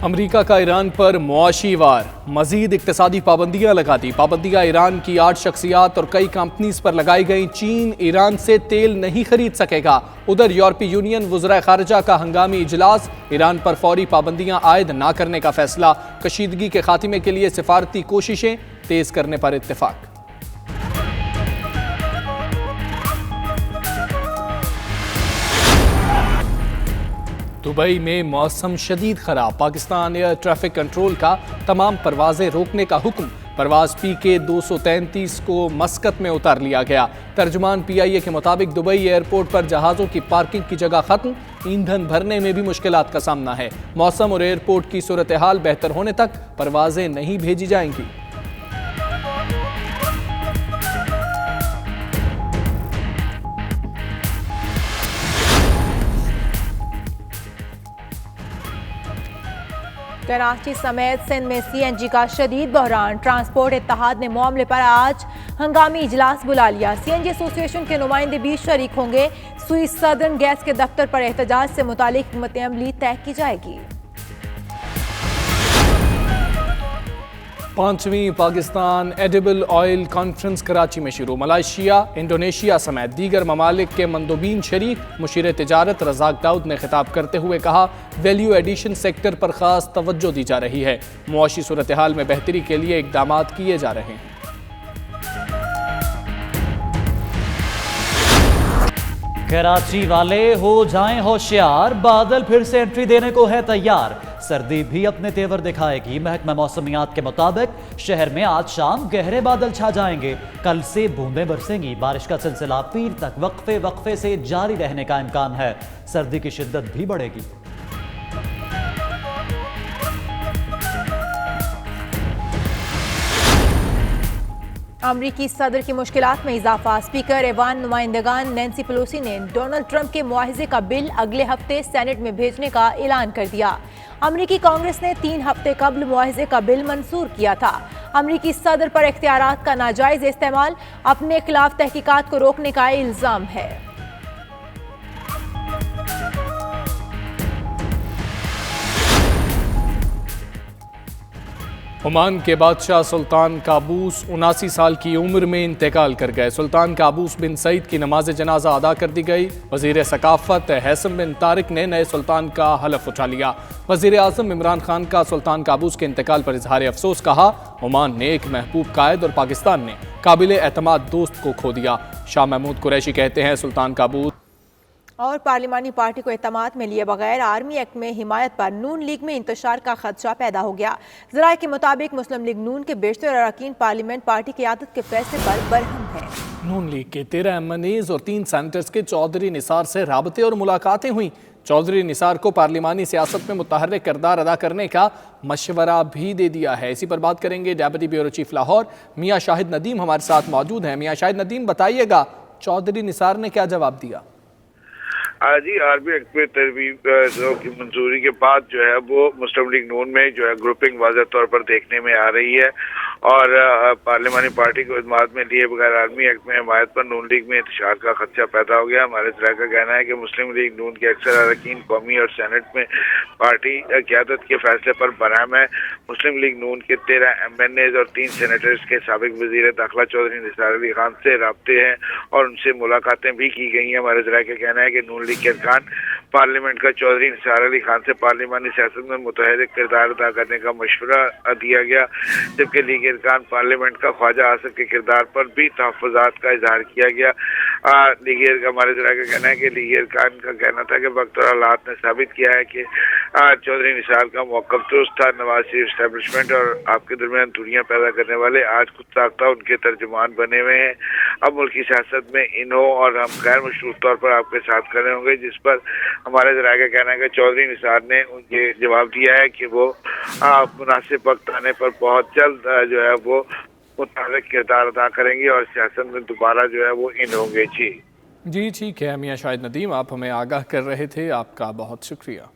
अमरीका का ईरान पर मुआशी वार, मजीद इक्तसादी पाबंदियां लगा दी। पाबंदियां ईरान की 8 शख्सियात और कई कंपनीज पर लगाई गई। चीन ईरान से तेल नहीं खरीद सकेगा। उधर यूरोपीय यूनियन वज़राए खारजा का हंगामी इजलास, ईरान पर फौरी पाबंदियां आयद न करने का फैसला। कशीदगी के खात्मे के लिए सिफारती कोशिशें तेज करने पर इत्तेफाक। दुबई में मौसम शदीद खराब, पाकिस्तान एयर ट्रैफिक कंट्रोल का तमाम परवाजें रोकने का हुक्म। परवाज PK 233 को मस्कत में उतार लिया गया। तर्जुमान PIA के मुताबिक दुबई एयरपोर्ट पर जहाज़ों की पार्किंग की जगह खत्म, ईंधन भरने में भी मुश्किलात का सामना है। मौसम और एयरपोर्ट की सूरत हाल बेहतर होने तक परवाजें नहीं भेजी जाएंगी। कराची समेत सिंध में CNG का शदीद बहरान। ट्रांसपोर्ट इत्तेहाद ने मामले पर आज हंगामी इजलास बुला लिया। CNG एसोसिएशन के नुमाइंदे भी शरीक होंगे। स्विस सदर्न गैस के दफ्तर पर एहतजाज से मुतालिक हिकमत अमली तय की जाएगी। 5वीं Pakistan edible oil conference Karachi में शुरू। मलेशिया, इंडोनेशिया समेत दीगर ममालिक के मंदूबीन शरीक। मुशीर तिजारत रज़ाक दाऊद ने खिताब करते हुए कहा, वैल्यू एडिशन सेक्टर पर खास तवज्जो दी जा रही है। मुआशी सूरत हाल में बेहतरी के लिए इकदाम किए जा रहे हैं। कराची वाले हो जाएं होशियार, बादल फिर से एंट्री देने को है तैयार। सर्दी भी अपने तेवर दिखाएगी। महकमा मौसमियात के मुताबिक शहर में आज शाम गहरे बादल छा जाएंगे। कल से बूंदें बरसेंगी। बारिश का सिलसिला पीर तक वक्फे वक्फे से जारी रहने का इम्कान है। सर्दी की शिद्दत भी बढ़ेगी। अमरीकी सदर की मुश्किलात में इजाफा। स्पीकर ऐवान नुमाइंदगान नैन्सी पेलोसी ने डोनाल्ड ट्रंप के मुआवजे का बिल अगले हफ्ते सेनेट में भेजने का ऐलान कर दिया। अमरीकी कांग्रेस ने 3 हफ्ते कबल मुआवजे का बिल मंजूर किया था। अमरीकी सदर पर इख्तियारात का नाजायज इस्तेमाल, अपने खिलाफ तहकीकात को रोकने का इल्जाम है। ओमान के बादशाह सुल्तान काबूस 79 साल की उम्र में इंतकाल कर गए। सुल्तान काबूस बिन सईद की नमाज जनाजा अदा कर दी गई। वजीर सकाफत हैसम बिन तारिक ने नए सुल्तान का हलफ उठा लिया। वजीर आजम इमरान खान का सुल्तान काबूस के इंतकाल पर इजहार अफसोस कहा, ओमान ने एक महबूब कायद और पाकिस्तान ने काबिल एतमाद दोस्त को खो दिया। शाह महमूद कुरैशी कहते हैं, सुल्तान काबूस और पार्लिमानी पार्टी को एतमाद में लिए बगैर आर्मी एक्ट में हिमायत पर नून लीग में इंतशार का खदशा पैदा हो गया। ज़राए के मुताबिक मुस्लिम लीग नून के बेशतर अरकान पार्लियामेंट पार्टी की आदत के फैसले पर बरहम है। नून लीग के 13 MNAs और 3 सेनेटर्स के चौधरी निसार से राबते और मुलाकातें हुई। चौधरी निसार को पार्लिमानी सियासत में मुतहर्रिक किरदार अदा करने का मशवरा भी दे दिया है। इसी पर बात करेंगे डेप्यूटी ब्यूरो चीफ लाहौर मियाँ शाहिद नदीम हमारे साथ मौजूद हैं। मियाँ शाहिद नदीम, बताइएगा चौधरी निसार ने क्या जवाब दिया? जी, आर्मी एक्ट में तरमीम की मंजूरी के बाद जो है वो मुस्लिम लीग नून में जो है ग्रुपिंग वाज़ह तौर पर देखने में आ रही है और पार्लिमानी पार्टी को इत्मीनान में लिए बगैर आर्मी एक्ट में हिमायत पर नून लीग में इंतशार का खदशा पैदा हो गया। हमारे ज़राए का कहना है कि मुस्लिम लीग नून के अक्सर अरकान कौमी और सेनेट में पार्टी क़यादत के फैसले पर बरहम है। मुस्लिम लीग नून के 13 MNAs और 3 सेनेटर्स के साबिक वज़ीर दाखिला चौधरी निसार अली खान से राब्ते हैं और उनसे मुलाकातें भी की गई हैं। हमारे ज़राए का कहना है कि नून लीग के अरकान पार्लियामेंट का चौधरी निसार अली खान से पार्लिमानी सियासत में मुतहर्रिक किरदार अदा करने का मशवरा दिया गया, जबकि लीग अरकान पार्लियामेंट का ख्वाजा आसिफ के किरदार पर भी तहफ़्फ़ुज़ात का इजहार किया गया। हमारे ज़राए का कहना है कि लीग अरकान का कहना था कि वक्त और हालात ने साबित किया है कि चौधरी निसार का मौक़िफ़ दुरुस्त था। नवाज शरीफ इस्टेब्लिशमेंट और आपके दरमियान दूरियां पैदा करने वाले आज खुद साख्ता उनके तर्जुमान बने हुए हैं। अब मुल्की सियासत में इन्हों और हम गैर मशरूत तौर पर आपके साथ खड़े होंगे, जिस पर हमारे ज़राए का कहना है कि चौधरी निसार ने ये जवाब दिया है कि वो मुनासिब वक्त आने पर बहुत जल्द जो है वो मुताबिक किरदार अदा करेंगे और सियासत में दोबारा जो है वो इन होंगे। जी ठीक है मियाँ शाहिद नदीम, आप हमें आगाह कर रहे थे, आपका बहुत शुक्रिया।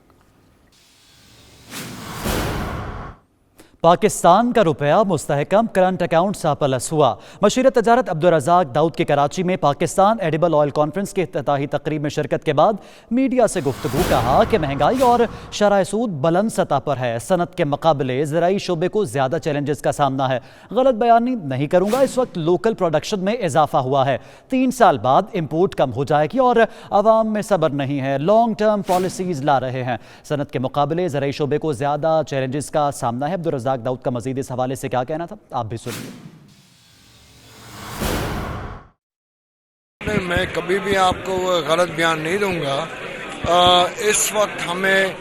पाकिस्तान का रुपया मुस्तहकम करंट अकाउंट सा पलस हुआ। मशीर तजारत अब्दुल रज़ाक दाऊद के कराची में पाकिस्तान एडिबल ऑयल कॉन्फ्रेंस के इफ्तिताही तकरीब में शिरकत के बाद मीडिया से गुफ्तगू कहा कि महंगाई और शरह सूद बुलंद सतह पर है। सनत के मुकाबले ज़राई शोबे को ज़्यादा चैलेंजेस का सामना है। गलत बयानी नहीं करूँगा, इस वक्त लोकल प्रोडक्शन में इजाफा हुआ है। 3 साल बाद इम्पोर्ट कम हो जाएगी और अवाम में सब्र नहीं है, लॉन्ग टर्म पॉलिसीज़ ला रहे हैं। सनत के मुकाबले ज़राई शोबे को ज़्यादा चैलेंजेस का सामना है। अब्दुल रज़ाक दाऊद का मजीद इस हवाले से क्या कहना था, आप भी सुनिए। मैं कभी भी आपको गलत बयान नहीं दूंगा। इस वक्त हमें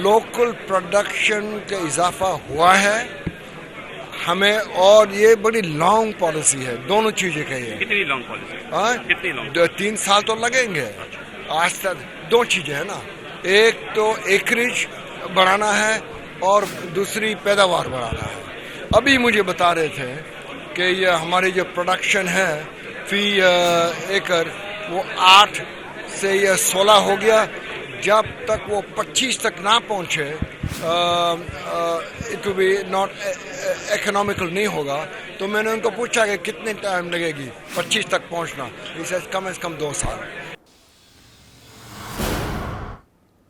लोकल प्रोडक्शन का इजाफा हुआ है हमें, और ये बड़ी लॉन्ग पॉलिसी है। दोनों चीजें कही है। कितनी लॉन्ग पॉलिसी? कितनी लॉन्ग? 3 साल तो लगेंगे। आज तक 2 चीजें है ना, एक तो एकरेज बढ़ाना है और दूसरी पैदावार बढ़ाना है। अभी मुझे बता रहे थे कि ये हमारी जो प्रोडक्शन है फी एकड़ वो 8 से ये 16 हो गया। जब तक वो 25 तक ना पहुंचे it will be not economical नहीं होगा। तो मैंने उनको पूछा कि कितने टाइम लगेगी 25 तक पहुंचना। इसे कम से कम 2 साल।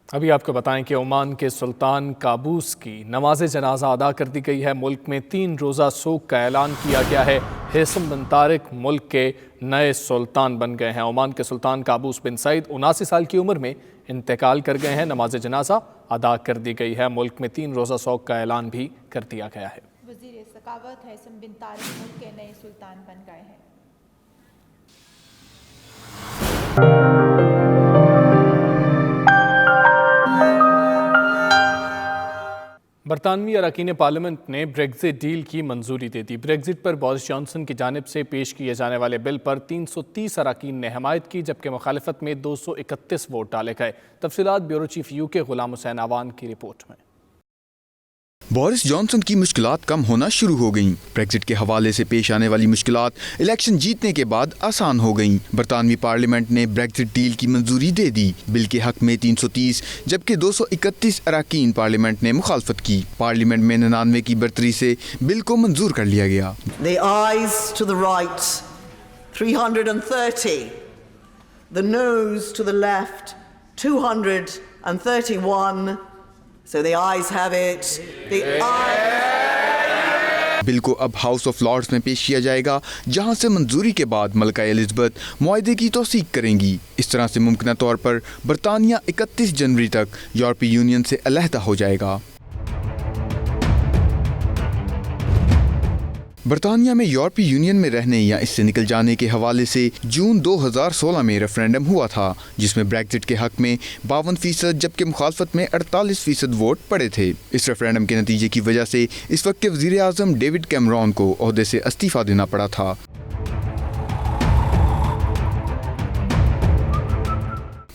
अभी आपको बताएं कि ओमान के सुल्तान काबूस की नमाज जनाजा अदा कर दी गई है। मुल्क में 3 रोज़ा सोग का ऐलान किया गया है। हैसम बिन तारिक मुल्क के नए सुल्तान बन गए हैं। ओमान के सुल्तान काबूस बिन सईद 79 साल की उम्र में इंतकाल कर गए हैं। नमाज जनाजा अदा कर दी गई है। मुल्क में 3 रोज़ा सोग का ऐलान भी कर दिया गया है। वज़ीर सकावत हैसम बिन तारिक मुल्क के नए सुल्तान बन गए हैं। बरतानवी अरकान पार्लियामेंट ने ब्रेग्जिट डील की मंजूरी दे दी। ब्रेग्जिट पर बोरिस जॉनसन की जानिब से पेश किए जाने वाले बिल पर 330 अरकान ने हमायत की, जबकि मुखालिफत में 231 वोट डाले गए। तफसीलात bureau chief UK Ghulam Hussain आवान की रिपोर्ट में। बोरिस जॉनसन की मुश्किलात कम होना शुरू हो गईं। ब्रेग्जिट के हवाले से पेश आने वाली मुश्किलात इलेक्शन जीतने के बाद आसान हो गईं। बरतानवी पार्लियामेंट ने ब्रेग्जिट डील की मंजूरी दे दी। बिल के हक में 330 जबकि 231 अरकान पार्लियामेंट ने मुखालफत की। पार्लियामेंट में 99 की बढ़तरी से बिल को मंजूर कर लिया गया। The ayes to the right 330, the noes to the left 231. So the ayes have it. The ayes... bill को अब हाउस ऑफ लॉर्ड्स में पेश किया जाएगा, जहां से मंजूरी के बाद मलका एलिज़ाबेथ मुआहदे की तौसीक करेंगी। इस तरह से मुमकिन तौर पर बरतानिया 31 जनवरी तक यूरोपीय यूनियन से अलहदा हो जाएगा। बरतानिया में यूरोपीय यूनियन में रहने या इससे निकल जाने के हवाले से जून 2016 में रेफरेंडम हुआ था, जिसमें ब्रेग्जिट के हक में 52% जबकि मुखालफत में 48% वोट पड़े थे। इस रेफरेंडम के नतीजे की वजह से इस वक्त के वज़ीर आज़म डेविड कैमरॉन को ओहदे से इस्तीफ़ा देना पड़ा था।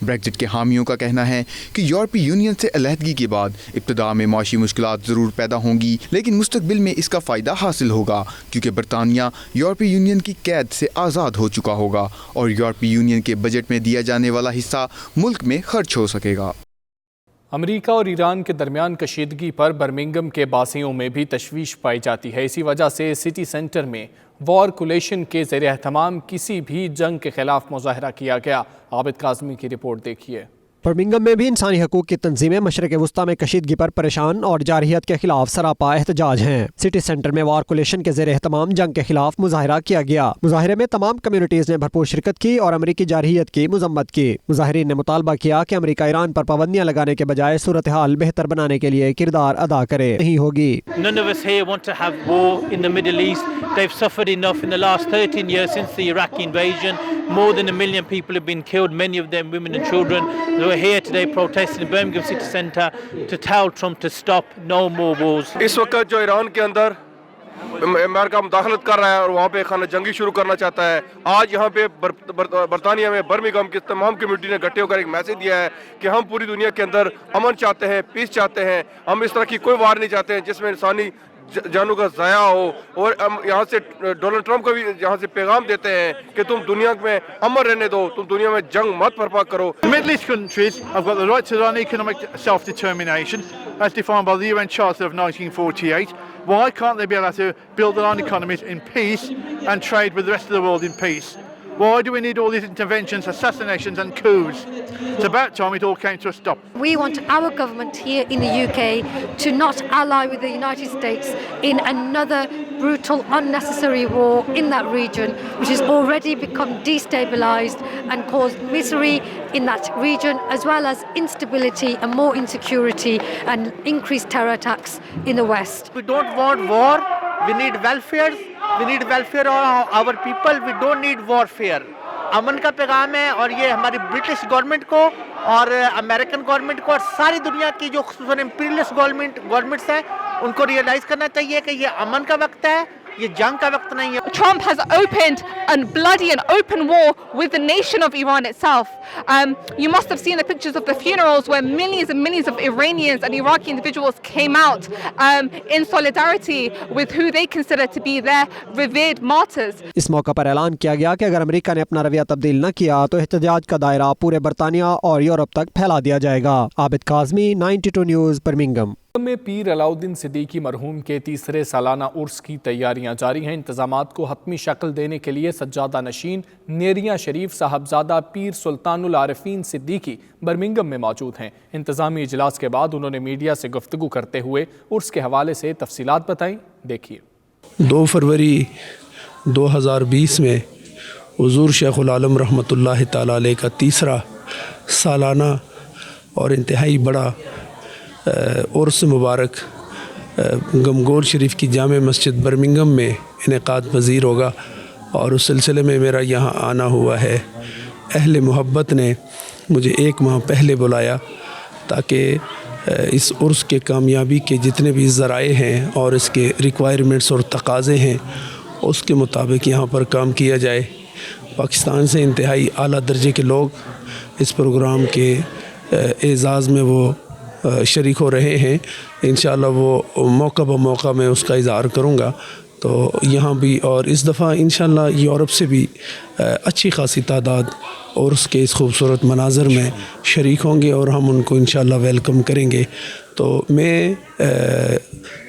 ब्रेग्जिट के हामियों का कहना है कि यूरोपीय यूनियन से अलहदगी के बाद इब्तिदा में माशी मुश्किलात ज़रूर पैदा होंगी, लेकिन मुस्तकबिल में इसका फ़ायदा हासिल होगा, क्योंकि बरतानिया यूरोपीय यूनियन की कैद से आज़ाद हो चुका होगा और यूरोपीय यूनियन के बजट में दिया जाने वाला हिस्सा मुल्क में खर्च हो सकेगा। अमेरिका और ईरान के दरमियान कशीदगी पर बर्मिंघम के बासियों में भी तशवीश पाई जाती है। इसी वजह से सिटी सेंटर में वॉर कोलेशन के ज़रिए एहतमाम किसी भी जंग के खिलाफ मुजाहरा किया गया। आबिद काज़मी की रिपोर्ट देखिए। बर्मिंघम में भी इंसानी हकूक की तंजीमें मशरक़ वुस्ता में कशीदगी पर परेशान और जारहियत के खिलाफ सरापा एहतजाज हैं। सिटी सेंटर में वार कोलेशन के ज़रिए एहतमाम जंग के खिलाफ मुजाहरा किया गया। मुजाहरे में तमाम कम्युनिटीज़ ने भरपूर शिरकत की और अमरीकी जारहियत की मजम्मत की। मुजाहरीन ने मुतालबा किया कि अमरीका ईरान पर पाबंदियां लगाने के बजाय सूरत हाल बेहतर बनाने के लिए किरदार अदा करे। नहीं होगी। None of us here want to have war in the Middle East. They've suffered enough in the last 13 years since the Iraqi invasion. More than 1 million people have been killed, many of them women and children. We're here today protesting in Birmingham City Centre to tell Trump to stop no more wars. इस वक्त जो Iran के अंदर America मुदाखलत कर रहा है और वहाँ पे खाना जंगी शुरू करना चाहता है, आज यहाँ पे बरतानिया में बर्मिंघम की तमाम कम्युनिटी ने इकट्ठे होकर एक मैसेज दिया है कि हम पूरी दुनिया के अंदर अमन चाहते हैं, पीस चाहते हैं। हम इस तरह की कोई वार नहीं चाहते हैं जिसमें इंसानी जानों का ज़ाया हो। और हम यहाँ से डोनाल्ड ट्रंप को भी यहाँ से पैगाम देते हैं कि तुम दुनिया में अमन रहने दो, तुम दुनिया में जंग मत बर्पा करो। Middle East countries have got the right to their own economic self-determination as defined by the UN Charter of 1948. Why can't they be allowed to build their own economies in peace and trade with the rest of the world in peace? Why do we need all these interventions, assassinations and coups? It's about time it all came to a stop. We want our government here in the UK to not ally with the United States in another brutal, unnecessary war in that region, which has already become destabilised and caused misery in that region, as well as instability and more insecurity and increased terror attacks in the West. We don't want war. We need welfare. We need welfare of our people. We don't need warfare. अमन का पैगाम है और ये हमारी British government को और American government को और सारी दुनिया की जो खुसूसन इंपीरियलिस्ट गवर्नमेंट्स हैं उनको रियलाइज करना चाहिए कि ये अमन का वक्त है, ये जंग का वक्त नहीं है। Trump has opened a bloody and open war with the nation of Iran itself. You must have seen the pictures of the funerals where millions and millions of Iranians and Iraqi individuals came out in solidarity with who they consider to be their revered martyrs. इस मौका पर ऐलान किया गया कि अगर America ने अपना रवैया तब्दील न किया तो एहतजाज का दायरा पूरे बरतानिया और यूरोप तक फैला दिया जाएगा। Abid Kazmi, 92 news, Birmingham. में पीर अलाउद्दीन सिद्दीकी मरहूम के तीसरे सालाना उर्स की तैयारियां जारी हैं। इंतजामात को हतमी शक्ल देने के लिए सज्जादा नशीन नेरिया शरीफ साहबजादा पीर सुल्तानुल आरिफीन सिद्दीकी बर्मिंघम में मौजूद हैं। इंतजामी इजलास के बाद उन्होंने मीडिया से गुफ्तगू करते हुए उर्स के हवाले से तफसीलात बताई। देखिए। 2 फरवरी 2020 में हुजूर शेखुल आलम रहमतुल्लाह तआला अलैह का तीसरा सालाना और इंतहाई बड़ा उर्स मुबारक गमगोल शरीफ की जामे मस्जिद बर्मिंघम में इनेकाद पज़ीर होगा और उस सिलसिले में मेरा यहाँ आना हुआ है। अहले मोहब्बत ने मुझे 1 माह पहले बुलाया ताकि इस उर्स के कामयाबी के जितने भी ज़राए हैं और इसके रिक्वायरमेंट्स और तकाज़े हैं उसके मुताबिक यहाँ पर काम किया जाए। पाकिस्तान से इंतहाई आला दर्जे के लोग इस प्रोग्राम के एज़ाज़ में वो शरीक हो रहे हैं। इंशाअल्लाह वो मौका ब मौका मैं उसका इज़हार करूँगा। तो यहाँ भी और इस दफ़ा इंशाअल्लाह यूरोप से भी अच्छी खासी तादाद और उसके इस खूबसूरत मनाज़र में शरीक होंगे और हम उनको इंशाअल्लाह वेलकम करेंगे। तो मैं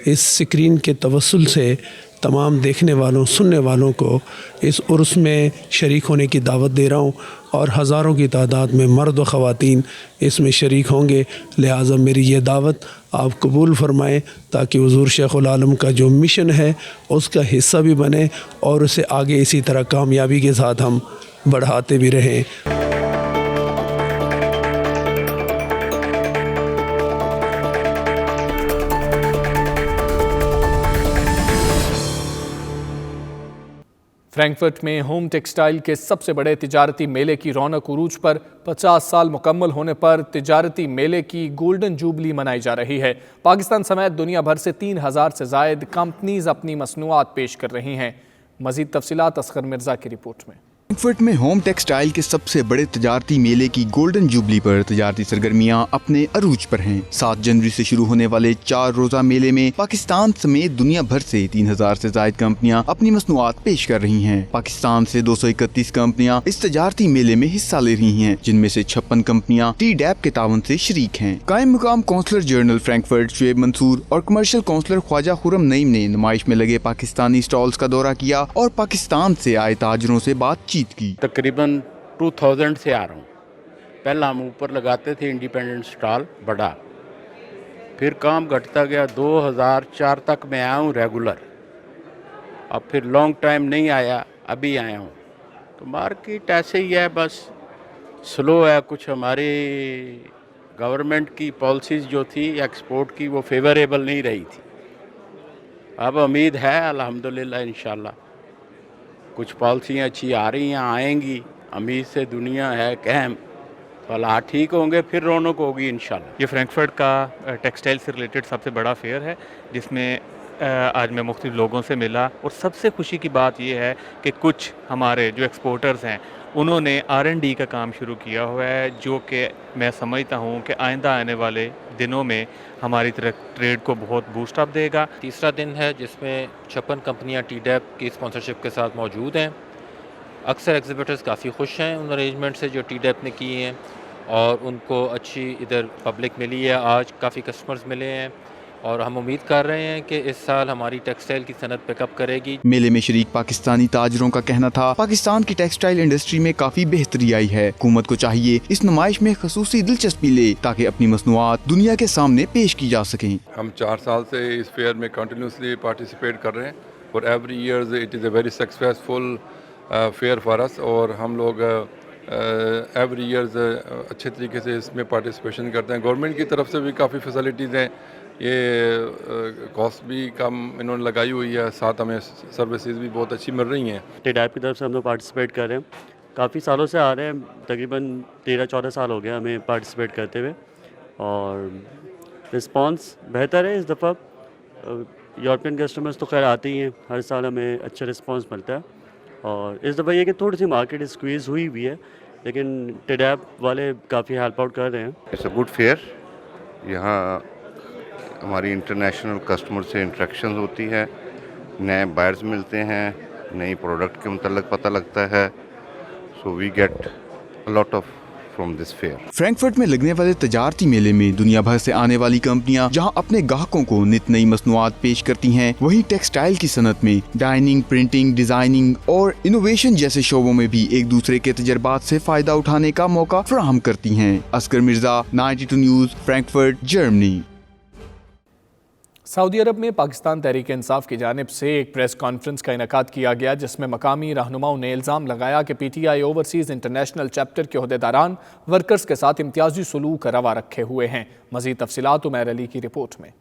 इस स्क्रीन के तवस्सुल से तमाम देखने वालों सुनने वालों को इस उर्स में शरीक होने की दावत दे रहा हूँ और हज़ारों की तादाद में मर्द व ख़वातीन इसमें शरीक होंगे। लिहाजा मेरी ये दावत आप कबूल फरमाएँ ताकि हुज़ूर शेखुल आलम का जो मिशन है उसका हिस्सा भी बने और उसे आगे इसी तरह कामयाबी के साथ हम बढ़ाते भी रहें। फ्रैंकफर्ट में होम टेक्सटाइल के सबसे बड़े तिजारती मेले की रौनक उरूज पर 50 साल मुकम्मल होने पर तिजारती मेले की गोल्डन जुबली मनाई जा रही है। पाकिस्तान समेत दुनिया भर से 3000 से ज़ायद कंपनीज अपनी मसनूआत पेश कर रही हैं। मज़ीद तफसीलात असगर मिर्ज़ा की रिपोर्ट में। फ्रैंकफर्ट में होम टेक्सटाइल के सबसे बड़े तिजारती मेले की गोल्डन जुबली पर तिजारती सरगर्मियां अपने अरूज पर हैं। 7 जनवरी से शुरू होने वाले 4 रोजा मेले में पाकिस्तान समेत दुनिया भर से 3000 से ज्यादा कंपनियां अपनी मसनूआत पेश कर रही हैं। पाकिस्तान से 231 कंपनियां इस तिजारती मेले में हिस्सा ले रही हैं, जिनमें से 56 कंपनियां टी-डैप के तावन से शरीक हैं। कायम मुकाम counsellor general Frankfurt Shoaib Mansoor और कमर्शियल कौंसलर ख्वाजा खुर्रम नईम ने नुमाइश में लगे पाकिस्तानी स्टॉल्स का दौरा किया और पाकिस्तान से आए ताजरों से बातचीत की। तकरीबन 2000 से आ रहा हूँ। पहला हम ऊपर लगाते थे इंडिपेंडेंट स्टॉल बड़ा, फिर काम घटता गया। 2004 तक मैं आया हूँ रेगुलर, अब फिर लॉन्ग टाइम नहीं आया, अभी आया हूँ। तो मार्केट ऐसे ही है, बस स्लो है। कुछ हमारे गवर्नमेंट की पॉलिसीज़ जो थी एक्सपोर्ट की वो फेवरेबल नहीं रही थी। अब उम्मीद है अल्हम्दुलिल्लाह इंशाल्लाह कुछ पॉलिसियाँ अच्छी आ रही हैं, आएंगी। उम्मीद से दुनिया है कहम, तो हालात ठीक होंगे, फिर रौनक होगी इंशाल्लाह। ये फ्रैंकफर्ट का टेक्सटाइल से रिलेटेड सबसे बड़ा फेयर है, जिसमें आज मैं मुख्तलिफ लोगों से मिला और सबसे खुशी की बात यह है कि कुछ हमारे जो एक्सपोर्टर्स हैं उन्होंने R&D का काम शुरू किया हुआ है, जो कि मैं समझता हूँ कि आइंदा आने वाले दिनों में हमारी ट्रेड को बहुत बूस्ट अप देगा। तीसरा दिन है जिसमें 56 कंपनियां TDAP की स्पॉन्सरशिप के साथ मौजूद हैं। अक्सर एग्जिबिटर्स काफ़ी खुश हैं उन अरेंजमेंट से जो TDAP ने किए हैं और उनको अच्छी इधर पब्लिक मिली है। आज काफ़ी कस्टमर्स मिले हैं और हम उम्मीद कर रहे हैं कि इस साल हमारी टेक्सटाइल की सनत पिकअप करेगी। मेले में शरीक पाकिस्तानी ताजरों का कहना था पाकिस्तान की टेक्सटाइल इंडस्ट्री में काफी बेहतरी आई है। हुकूमत को चाहिए इस नुमाइश में खसूसी दिलचस्पी ले ताकि अपनी मसनूआत दुनिया के सामने पेश की जा सकें। हम 4 साल से इस फेयर में कंटिन्यूसली पार्टिसिपेट कर रहे हैं और every year it is a very successful fair for us और हम लोग एवरी ईयर अच्छे तरीके से इसमें पार्टिसिपेशन करते हैं। गवर्नमेंट की तरफ से भी काफ़ी फैसिलिटीज़ हैं, ये कॉस्ट भी कम इन्होंने लगाई हुई है, साथ हमें सर्विसेज भी बहुत अच्छी मिल रही हैं। TDAP की तरफ से हम लोग पार्टिसिपेट कर रहे हैं, काफ़ी सालों से आ रहे हैं, तकरीबन 13-14 साल हो गए हमें पार्टिसिपेट करते हुए और रिस्पांस बेहतर है। इस दफ़ा यूरोपियन कस्टमर्स तो खैर आते ही हैं, हर साल हमें अच्छा रिस्पांस मिलता है और इस दफ़ा ये कि थोड़ी सी मार्केट स्क्वीज़ हुई भी है, लेकिन TDAP वाले काफ़ी हेल्प आउट कर रहे हैं। इट्स अ गुड फेयर, यहाँ हमारी इंटरनेशनल कस्टमर से इंटरेक्शन होती है, नए बायर्स मिलते हैं, नई प्रोडक्ट के मुतल्लिक़ पता लगता है, so we get a lot of from this fair. Frankfurt में लगने वाले तजारती मेले में दुनिया भर से आने वाली कंपनियां जहां अपने ग्राहकों को नित नई मसनूआत पेश करती हैं, वहीं टेक्सटाइल की सनत में डाइनिंग, प्रिंटिंग, डिजाइनिंग और इनोवेशन जैसे शोबों में भी एक दूसरे के तजर्बात से फायदा उठाने का मौका फराहम करती हैं। Asghar Mirza, 92 news, Frankfurt, Germany. Saudi Arabia में पाकिस्तान तहरीक इंसाफ की जानिब से एक प्रेस कॉन्फ्रेंस का इनेकाद किया गया, जिसमें मकामी रहनुमाओं ने इल्ज़ाम लगाया कि PTI ओवरसीज़ इंटरनेशनल चैप्टर के ओहदेदारान वर्कर्स के साथ इम्तियाजी सलूक रवा रखे हुए हैं। मज़ीद तफसीलात उमैर अली की रिपोर्ट में।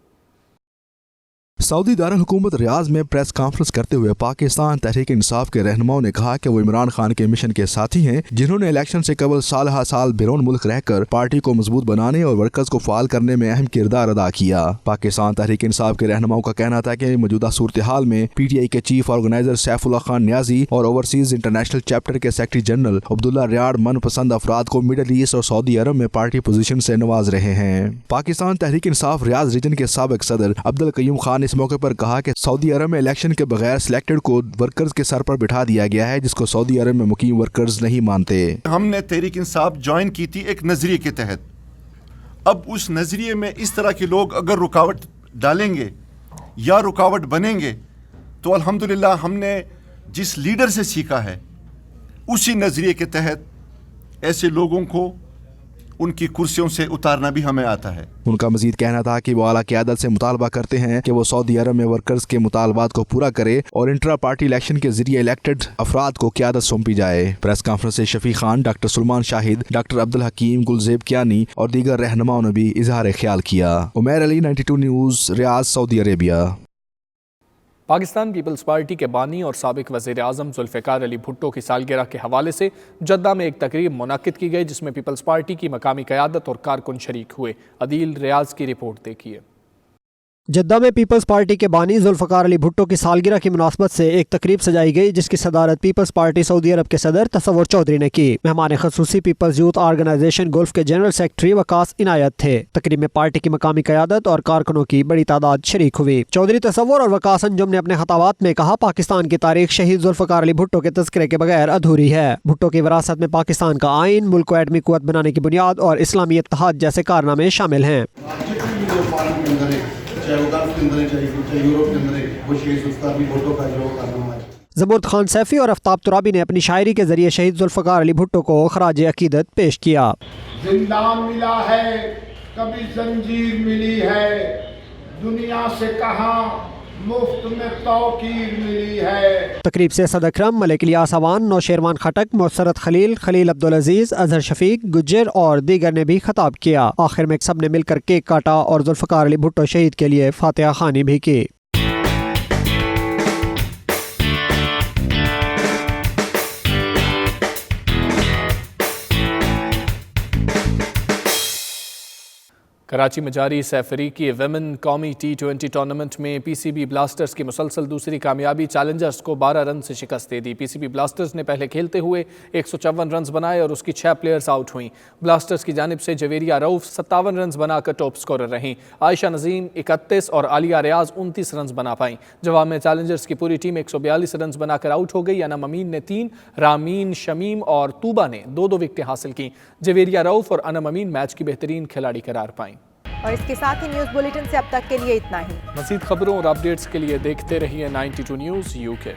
सऊदी दारुल हुकूमत रियाज में प्रेस कॉन्फ्रेंस करते हुए पाकिस्तान तहरीक इंसाफ के रहनुमाओं ने कहा कि वो इमरान खान के मिशन के साथी हैं, जिन्होंने इलेक्शन से कबल साल हा साल बैरून मुल्क रहकर पार्टी को मजबूत बनाने और वर्कर्स को फाल करने में अहम किरदार अदा किया। पाकिस्तान तहरीक इंसाफ के रहनुमाओं का कहना था कि मौजूदा सूरत हाल में PTI के चीफ ऑर्गेनाइजर सैफुल्लाह खान न्याजी और ओवरसीज इंटरनेशनल चैप्टर के सेक्रेटरी जनरल अब्दुल्ला रियाड मनपसंद अफराद को मिडल ईस्ट और सऊदी अरब में पार्टी पोजीशन से नवाज रहे हैं। पाकिस्तान तहरीक इंसाफ रियाज रीजन के साबिक सदर अब्दुल कयूम खान इस मौके पर कहा कि सऊदी अरब में इलेक्शन के बगैर सिलेक्टेड को वर्कर्स के सर पर बिठा दिया गया है, जिसको सऊदी अरब में मुकीम वर्कर्स नहीं मानते। हमने तहरीक इंसाफ ज्वाइन की थी एक नजरिए के तहत। अब उस नजरिए में इस तरह के लोग अगर रुकावट डालेंगे या रुकावट बनेंगे तो अल्हम्दुलिल्लाह हमने जिस लीडर से सीखा है उसी नजरिए के तहत ऐसे लोगों को उनकी कुर्सियों से उतारना भी हमें आता है। उनका मजीद कहना था कि वो आला क़यादत से मुतालबा करते हैं कि वो सऊदी अरब में वर्कर्स के मुतालबात को पूरा करे और इंट्रा पार्टी इलेक्शन के जरिए इलेक्टेड अफराद को क़यादत सौंपी जाए। प्रेस कॉन्फ्रेंस से शफी खान, डॉक्टर सुलेमान शाहिद, डॉक्टर अब्दुल हकीम, गुलजेब कियानी और दीगर रहनुमाओं ने भी इजहार ख्याल किया। Umair Ali, 92 news, Riyadh, Saudi Arabia. Pakistan Peoples Party के बानी और साबिक वज़ीर आज़म जुल्फ़िकार अली भुट्टो की सालगिरह के हवाले से जद्दा में एक तकरीब मुनक़िद की गई, जिसमें पीपल्स पार्टी की मकामी क़यादत और कारकुन शरीक हुए। अदील रियाज की रिपोर्ट देखिए। जद्दा में पीपल्स पार्टी के बानी जुल्फ़िकार अली भुट्टो की सालगिरह की मुनासबत से एक तकरीब सजाई गई, जिसकी सदारत पीपल्स पार्टी सऊदी अरब के सदर तसव्वुर चौधरी ने की। मेहमान खसूसी पीपल्स यूथ ऑर्गेनाइजेशन गुल्फ के जनरल सेक्रेटरी वकास इनायत थे। तकरीब में पार्टी की मकामी क़यादत और कारकुनों की बड़ी तादाद शरीक हुई। चौधरी तसव्वुर और वकास अंजुम ने अपने खताबात में कहा, पाकिस्तान की तारीख शहीद जुल्फ़िकार अली भुट्टो के तज़किरे के बगैर अधूरी है। भुट्टो की विरासत में पाकिस्तान का आइन, मुल्क को एटमी कुव्वत बनाने की बुनियाद और इस्लामी इत्तेहाद जैसे कारनामे शामिल हैं। ज़मुर्द खान सैफी और आफ्ताब तुराबी ने अपनी शायरी के जरिए शहीद जुल्फ़िकार अली भुट्टो को खराज अकीदत पेश किया। जिंदा मिला है कभी जंजीर मिली है, दुनिया से कहाँ मुफ्त में तौकीर मिली है। तकरीब से सद अकरम, मलिक इलियास अवान, नौशेरवान खटक, मोसरत खलील, खलील अब्दुल अजीज, अजहर शफीक, गुज्जर और दीगर ने भी खिताब किया। आखिर में सब ने मिलकर केक काटा और जुल्फ़िकार अली भुट्टो शहीद के लिए फातिहा खानी भी की। कराची में जारी सैफ अफ्रीकी वुमेन कौमी T20 टूर्नामेंट में PCB ब्लास्टर्स की मुसलसल दूसरी कामयाबी चैलेंजर्स को 12 रन से शिकस्त दे दी। PCB ब्लास्टर्स ने पहले खेलते हुए 154 रन बनाए और उसकी 6 प्लेयर्स आउट हुईं। ब्लास्टर्स की जानिब से जवेरिया रऊफ 57 रन बनाकर टॉप स्कोरर रहीं। आयशा नजीम 31 और आलिया रियाज 29 रन बना पाईं। जवाब में चैलेंजर्स की पूरी टीम 142 रन बनाकर आउट हो गई। अनम अमीन ने 3, रामीन, शमीम और तूबा ने 2-2 विकेटें हासिल की। जवेरिया रऊफ और अनम अमीन मैच की बेहतरीन खिलाड़ी करार पाईं। और इसके साथ ही न्यूज़ बुलेटिन से अब तक के लिए इतना ही। मज़ीद खबरों और अपडेट्स के लिए देखते रहिए 92 न्यूज़ UK।